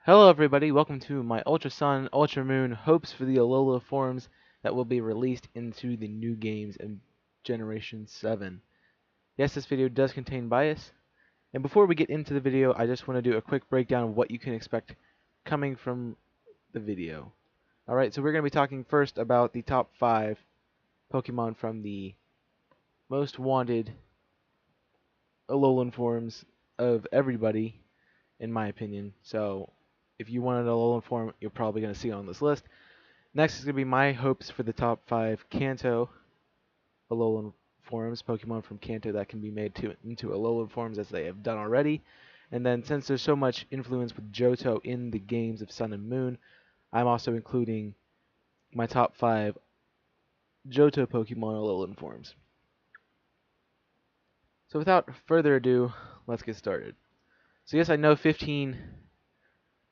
Hello everybody, welcome to my Ultra Sun, Ultra Moon hopes for the Alola forms that will be released into the new games in Generation 7. Yes, this video does contain bias, and before we get into the video, I just want to do a quick breakdown of what you can expect coming from the video. Alright, so we're going to be talking first about the top 5 Pokemon from the most wanted Alolan forms of everybody, in my opinion. So, if you wanted an Alolan form, you're probably going to see it on this list. Next is going to be my hopes for the top 5 Kanto Alolan forms, Pokemon from Kanto that can be made into Alolan forms as they have done already. And then since there's so much influence with Johto in the games of Sun and Moon, I'm also including my top 5 Johto Pokemon Alolan forms. So without further ado, let's get started. So yes, I know 15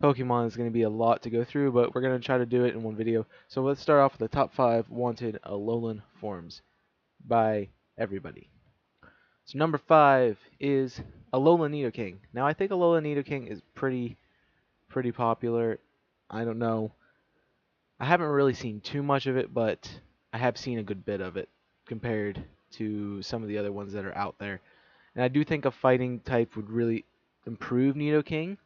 Pokemon is going to be a lot to go through, but we're going to try to do it in one video. So let's start off with the top 5 wanted Alolan forms by everybody. So number 5 is Alolan Nidoking. Now I think Alolan Nidoking is pretty popular. I don't know. I haven't really seen too much of it, but I have seen a good bit of it compared to some of the other ones that are out there. And I do think a fighting type would really improve Nidoking.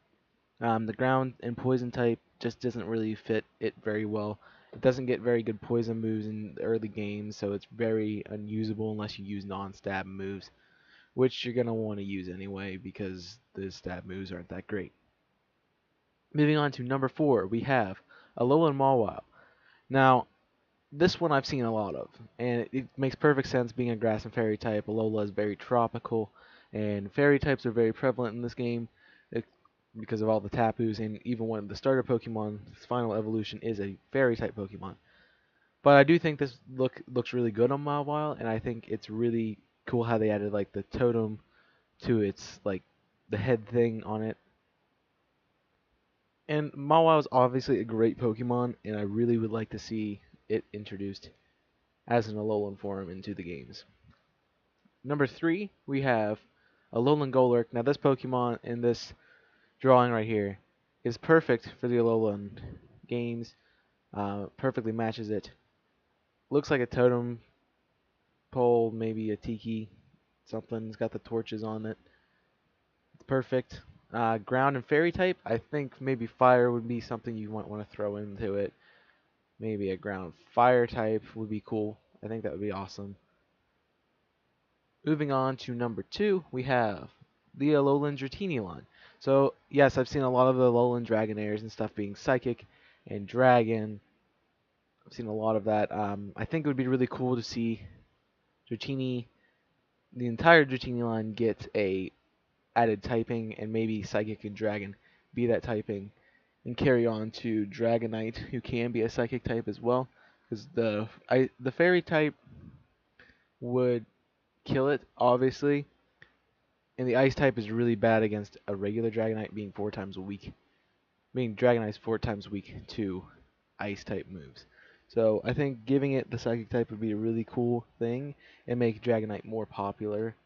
The ground and poison type just doesn't really fit it very well. It doesn't get very good poison moves in the early games, so it's very unusable unless you use non-stab moves, which you're going to want to use anyway because the stab moves aren't that great. Moving on to number 4, we have Alolan Mawile. Now, this one I've seen a lot of, and it makes perfect sense being a grass and fairy type. Alola is very tropical, and fairy types are very prevalent in this game because of all the Tapus, and even one of the starter Pokemon, its final evolution is a fairy type Pokemon. But I do think this looks really good on Mawile, and I think it's really cool how they added like the totem to its like the head thing on it. And Mawile is obviously a great Pokemon, and I really would like to see it introduced as an Alolan form into the games. Number 3, we have Alolan Golurk. Now this Pokemon in this drawing right here is perfect for the Alolan games. Perfectly matches it. Looks like a totem pole, maybe a tiki, something. It's got the torches on it. It's perfect. Ground and fairy type, I think maybe fire would be something you might want to throw into it. Maybe a ground fire type would be cool. I think that would be awesome. Moving on to number 2, we have the Alolan Dratini line. So, yes, I've seen a lot of the Alolan Dragonairs and stuff being psychic and dragon. I've seen a lot of that. I think it would be really cool to see Dratini, the entire Dratini line, get a added typing, and maybe Psychic and Dragon be that typing, and carry on to Dragonite, who can be a Psychic type as well, because the Fairy type would kill it, obviously, and the Ice type is really bad against a regular Dragonite being 4 times weak. Being Dragonite's 4 times weak to Ice type moves. So I think giving it the Psychic type would be a really cool thing and make Dragonite more popular,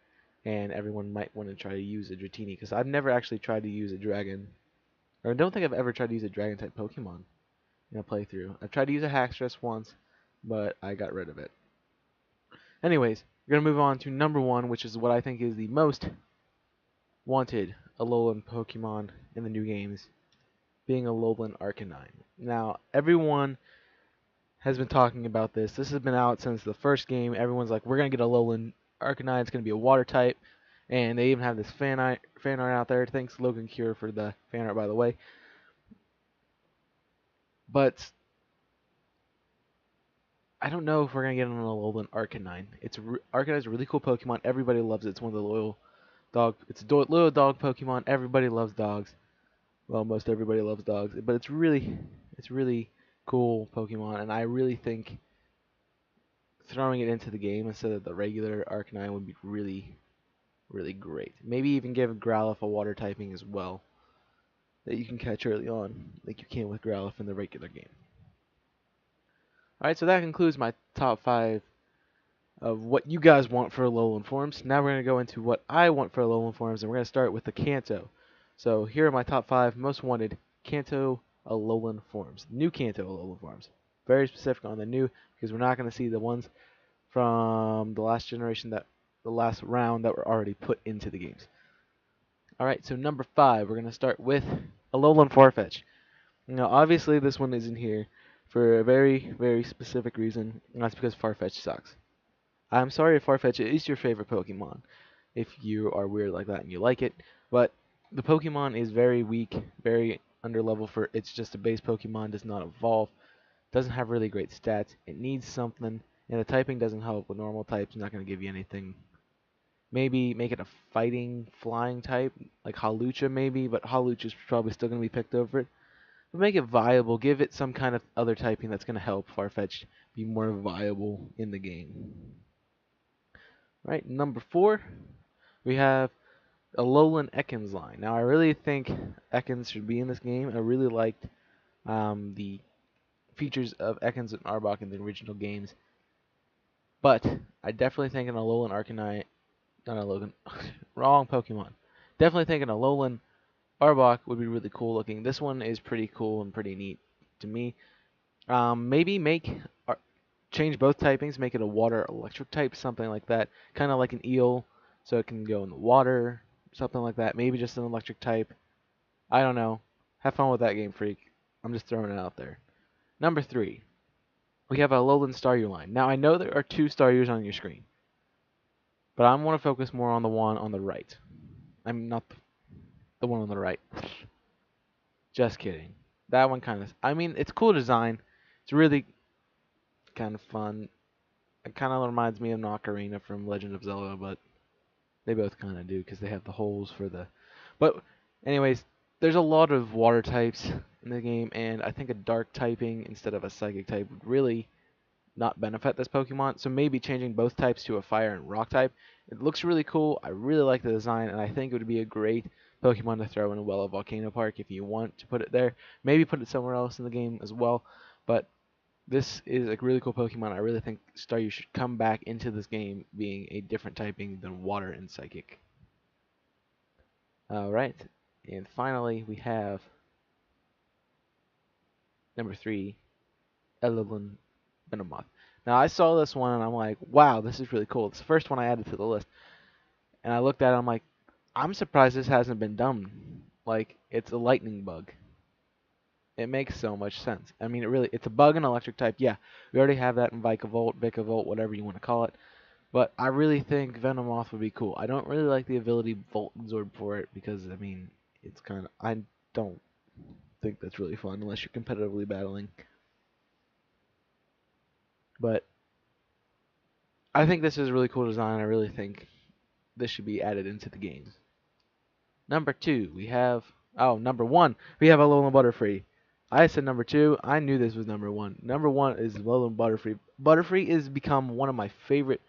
and everyone might want to try to use a Dratini, because I've never actually tried to use a Dragon, or I don't think I've ever tried to use a Dragon type Pokemon in a playthrough. I've tried to use a Haxorus once, but I got rid of it. Anyways, we're going to move on to number 1, which is what I think is the most wanted Alolan Pokemon in the new games, being Alolan Arcanine. Now, everyone has been talking about this. This has been out since the first game. Everyone's like, we're going to get Alolan Arcanine. It's going to be a water type. And they even have this fan art out there. Thanks Logan Cure for the fan art, by the way. But I don't know if we're gonna get an Alolan Arcanine. Arcanine's a really cool Pokemon. Everybody loves it. It's one of the loyal dog. It's a loyal dog Pokemon. Everybody loves dogs. Well, most everybody loves dogs. But it's really cool Pokemon, and I really think throwing it into the game instead of the regular Arcanine would be really great. Maybe even give Growlithe a water typing as well that you can catch early on, like you can with Growlithe in the regular game. Alright, so that concludes my top 5 of what you guys want for Alolan forms. Now we're going to go into what I want for Alolan forms, and we're going to start with the Kanto. So here are my top 5 most wanted Kanto Alolan forms. New Kanto Alolan forms. Very specific on the new because we're not going to see the ones from the last generation the last round that were already put into the games. Alright, so number 5, we're going to start with Alolan Farfetch. Now, obviously, this one isn't here for a very, very specific reason, and that's because Farfetch sucks. I'm sorry if Farfetch is your favorite Pokemon, if you are weird like that and you like it, but the Pokemon is very weak, very underlevel for it's just a base Pokemon, does not evolve, doesn't have really great stats, it needs something, and the typing doesn't help with normal types, not going to give you anything. Maybe make it a fighting, flying type, like Hawlucha maybe, but Hawlucha's probably still going to be picked over it. But make it viable, give it some kind of other typing that's going to help Farfetch be more viable in the game. Right, number 4, we have Alolan Ekans line. Now, I really think Ekans should be in this game. I really liked the features of Ekans and Arbok in the original games. But I definitely think an Alolan Arcanine, not Alolan, wrong Pokemon. Definitely think an Alolan Arbok would be really cool looking. This one is pretty cool and pretty neat to me. Maybe change both typings, make it a water electric type, something like that. Kind of like an eel, so it can go in the water, something like that. Maybe just an electric type. I don't know. Have fun with that, Game Freak. I'm just throwing it out there. Number 3, we have a Alolan Staryu line. Now, I know there are 2 Staryus on your screen, but I want to focus more on the one on the right. I'm not the one on the right. Just kidding. That one kind of. I mean, it's cool design. It's really kind of fun. It kind of reminds me of Ocarina from Legend of Zelda, but they both kind of do because they have the holes for the. But, anyways, there's a lot of water types in the game, and I think a dark typing instead of a psychic type would really not benefit this Pokemon. So maybe changing both types to a fire and rock type. It looks really cool. I really like the design, and I think it would be a great Pokemon to throw in a Wella Volcano Park if you want to put it there. Maybe put it somewhere else in the game as well. But this is a really cool Pokemon. I really think Staryu should come back into this game being a different typing than Water and Psychic. Alright, and finally we have number 3, Alolan Venomoth. Now I saw this one and I'm like, wow, this is really cool. It's the first one I added to the list. And I looked at it, I'm like, I'm surprised this hasn't been done. Like, it's a lightning bug. It makes so much sense. I mean, it's a bug and electric type. Yeah, we already have that in Vikavolt, whatever you want to call it. But I really think Venomoth would be cool. I don't really like the ability Volt Absorb for it because, I mean, it's kind of, I don't think that's really fun unless you're competitively battling. But I think this is a really cool design. I really think this should be added into the games. Number 2, we have, number 1, we have Alolan Butterfree. I said number 2. I knew this was number 1. Number 1 is Alolan Butterfree. Butterfree has become one of my favorite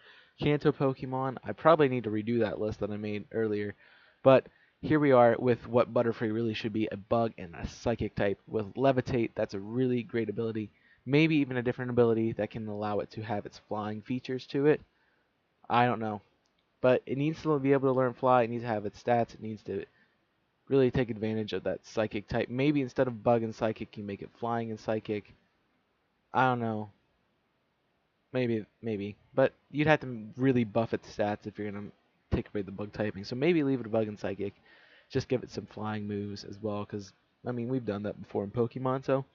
Kanto Pokemon. I probably need to redo that list that I made earlier. But here we are with what Butterfree really should be, a bug and a psychic type. With Levitate, that's a really great ability. Maybe even a different ability that can allow it to have its flying features to it. I don't know. But it needs to be able to learn fly. It needs to have its stats. It needs to really take advantage of that psychic type. Maybe instead of bug and psychic, you make it flying and psychic. I don't know. Maybe. But you'd have to really buff its stats if you're going to take away the bug typing. So maybe leave it a bug and psychic. Just give it some flying moves as well. Because, I mean, we've done that before in Pokemon. So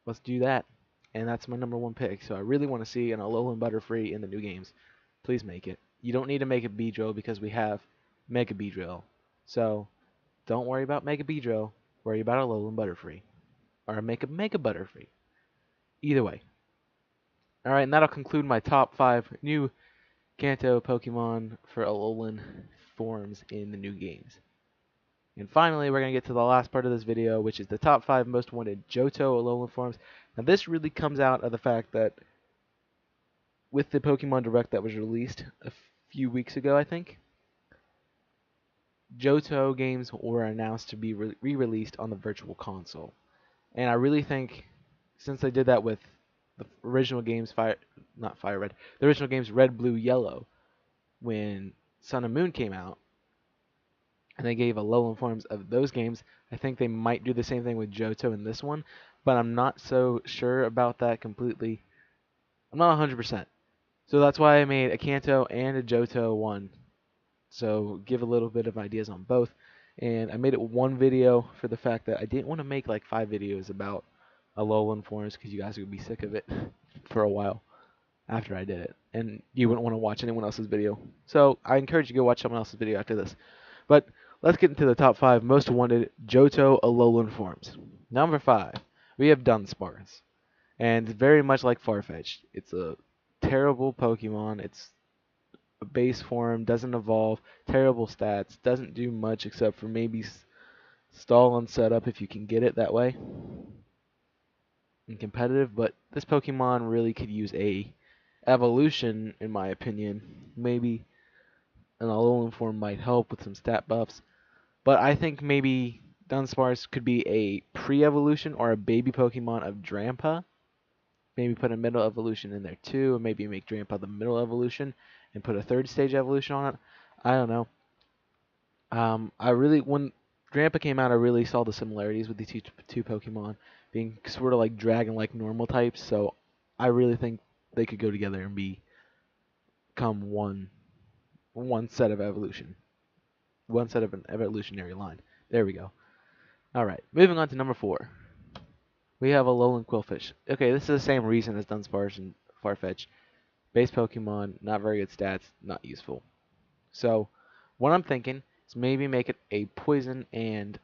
let's do that. And that's my number 1 pick. So I really want to see an Alolan Butterfree in the new games. Please make it. You don't need to make a Beedrill because we have Mega Beedrill. So don't worry about Mega Beedrill. Worry about Alolan Butterfree. Or make a Mega Butterfree. Either way. Alright, and that'll conclude my top 5 new Kanto Pokemon for Alolan forms in the new games. And finally, we're going to get to the last part of this video, which is the top 5 most wanted Johto Alolan forms. Now, this really comes out of the fact that with the Pokemon Direct that was released a few weeks ago, I think, Johto games were announced to be re-released on the Virtual Console. And I really think, since they did that with the original games, not Fire Red, the original games Red, Blue, Yellow, when Sun and Moon came out, and they gave Alolan forms of those games. I think they might do the same thing with Johto in this one, but I'm not so sure about that completely. I'm not 100%. So that's why I made a Kanto and a Johto one. So give a little bit of ideas on both. And I made it one video for the fact that I didn't want to make like 5 videos about Alolan forms because you guys would be sick of it for a while after I did it, and you wouldn't want to watch anyone else's video. So I encourage you to go watch someone else's video after this. But let's get into the top 5 most wanted Johto Alolan forms. Number 5, we have Dunsparce, and very much like Farfetch'd, it's a terrible Pokemon. It's a base form, doesn't evolve, terrible stats, doesn't do much except for maybe stall on setup if you can get it that way in competitive. But this Pokemon really could use a evolution, in my opinion. Maybe an Alolan form might help with some stat buffs. But I think maybe Dunsparce could be a pre-evolution or a baby Pokemon of Drampa. Maybe put a middle evolution in there too, or maybe make Drampa the middle evolution and put a third stage evolution on it. I don't know. When Drampa came out, I really saw the similarities with these two Pokemon being sort of like dragon-like normal types. So I really think they could go together and become one set of evolution, one set of an evolutionary line. There we go. All right, moving on to number 4. We have Alolan Quillfish. Okay, this is the same reason as Dunsparce and Farfetch. Base Pokemon, not very good stats, not useful. So, what I'm thinking is maybe make it a poison and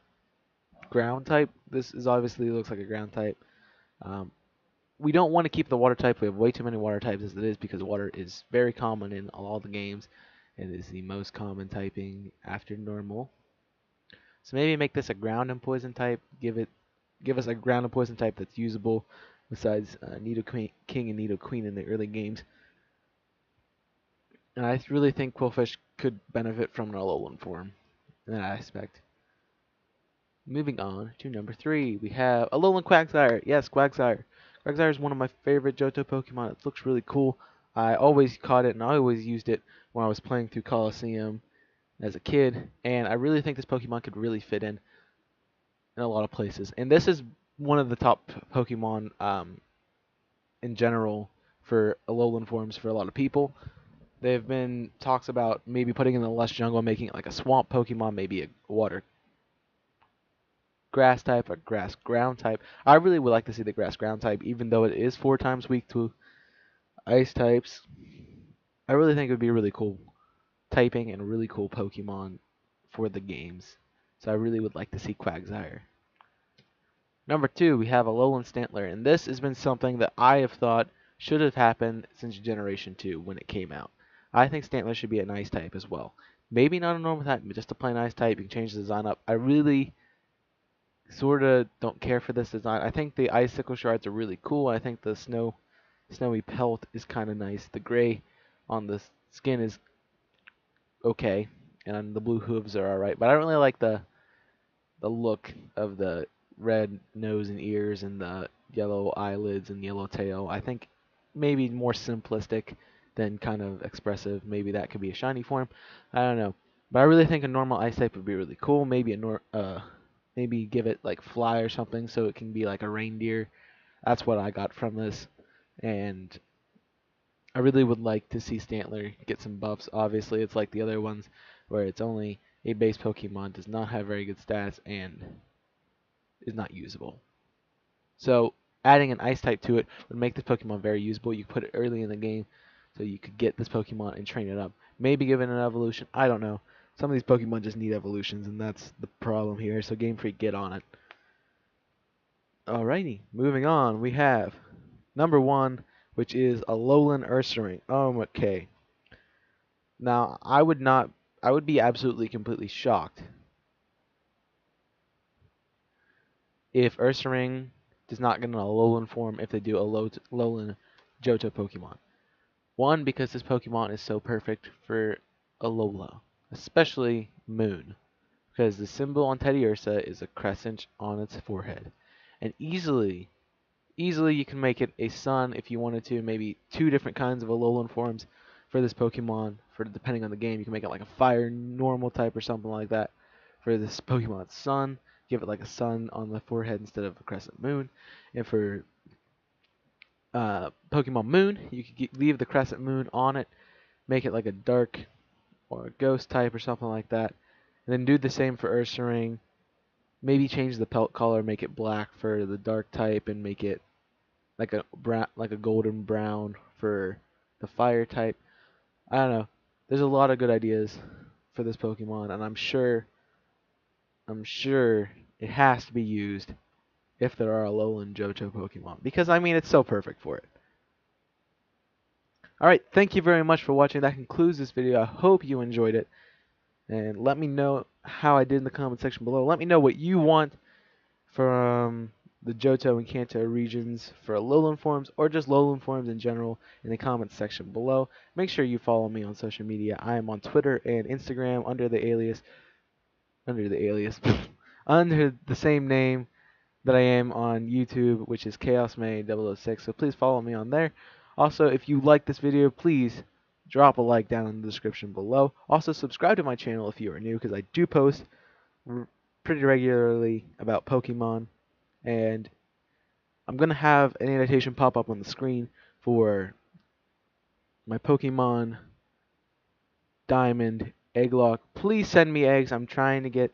ground type. This is obviously looks like a ground type. Um, we don't want to keep the water type. We have way too many water types as it is because water is very common in all the games and is the most common typing after normal. So maybe make this a ground and poison type. Give us a ground and poison type that's usable besides Nidoking King and Nidoqueen in the early games. And I really think Quillfish could benefit from an Alolan form in that aspect. Moving on to number 3, we have Alolan Quagsire. Yes, Quagsire. Quagsire is one of my favorite Johto Pokemon. It looks really cool. I always caught it and I always used it when I was playing through Coliseum as a kid. And I really think this Pokemon could really fit in a lot of places. And this is one of the top Pokemon in general for Alolan forms for a lot of people. There have been talks about maybe putting in the Lush Jungle, making it like a swamp Pokemon, maybe a water grass type, a grass ground type. I really would like to see the grass ground type, even though it is 4 times weak to ice types. I really think it would be a really cool typing and a really cool Pokemon for the games. So I really would like to see Quagsire. Number 2, we have Alolan Stantler, and this has been something that I have thought should have happened since Generation 2 when it came out. I think Stantler should be an ice type as well. Maybe not a normal type, but just a plain ice type. You can change the design up. I really sort of don't care for this design. I think the icicle shards are really cool. I think the snowy pelt is kind of nice. The gray on the skin is okay, and the blue hooves are alright. But I don't really like the look of the red nose and ears and the yellow eyelids and yellow tail. I think maybe more simplistic than kind of expressive. Maybe that could be a shiny form. I don't know. But I really think a normal ice type would be really cool. Maybe give it like fly or something so it can be like a reindeer. That's what I got from this. And I really would like to see Stantler get some buffs. Obviously, it's like the other ones where it's only a base Pokemon, does not have very good stats, and is not usable. So adding an ice type to it would make this Pokemon very usable. You could put it early in the game so you could get this Pokemon and train it up. Maybe give it an evolution. I don't know. Some of these Pokemon just need evolutions, and that's the problem here. So Game Freak, get on it. Alrighty, moving on. We have number 1, which is Alolan Ursaring. Okay. Now, I would be absolutely completely shocked if Ursaring does not get an Alolan form if they do a Alolan Johto Pokemon. One, because this Pokemon is so perfect for Alola, especially Moon, because the symbol on Teddiursa is a crescent on its forehead. And easily you can make it a sun if you wanted to, maybe 2 different kinds of Alolan forms for this Pokemon, for depending on the game. You can make it like a fire normal type or something like that. for this Pokemon Sun, give it like a sun on the forehead instead of a crescent moon. And for Pokemon Moon, you could leave the crescent moon on it, make it like a dark or a ghost type or something like that. And then do the same for Ursaring. Maybe change the pelt color, make it black for the dark type, and make it like a golden brown for the fire type. I don't know. There's a lot of good ideas for this Pokemon, and I'm sure it has to be used if there are Alolan Johto Pokemon, because I mean it's so perfect for it. Alright, thank you very much for watching. That concludes this video. I hope you enjoyed it. And let me know how I did in the comment section below. Let me know what you want from the Johto and Kanto regions for Alolan forms, or just Alolan forms in general, in the comments section below. Make sure you follow me on social media. I am on Twitter and Instagram under the alias, under the same name that I am on YouTube, which is ChaosMay006. So please follow me on there. Also, if you like this video, please drop a like down in the description below. Also, subscribe to my channel if you are new, because I do post pretty regularly about Pokemon. And I'm going to have an annotation pop up on the screen for my Pokemon Diamond Egglock. Please send me eggs. I'm trying to get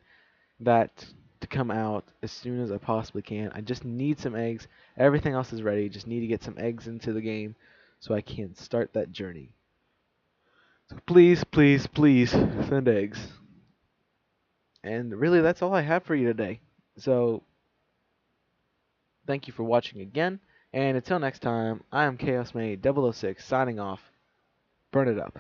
that to come out as soon as I possibly can. I just need some eggs. Everything else is ready. Just need to get some eggs into the game so I can start that journey. So please, please, please send eggs. And really, that's all I have for you today. So thank you for watching again. And until next time, I am ChaosMay006 signing off. Burn it up.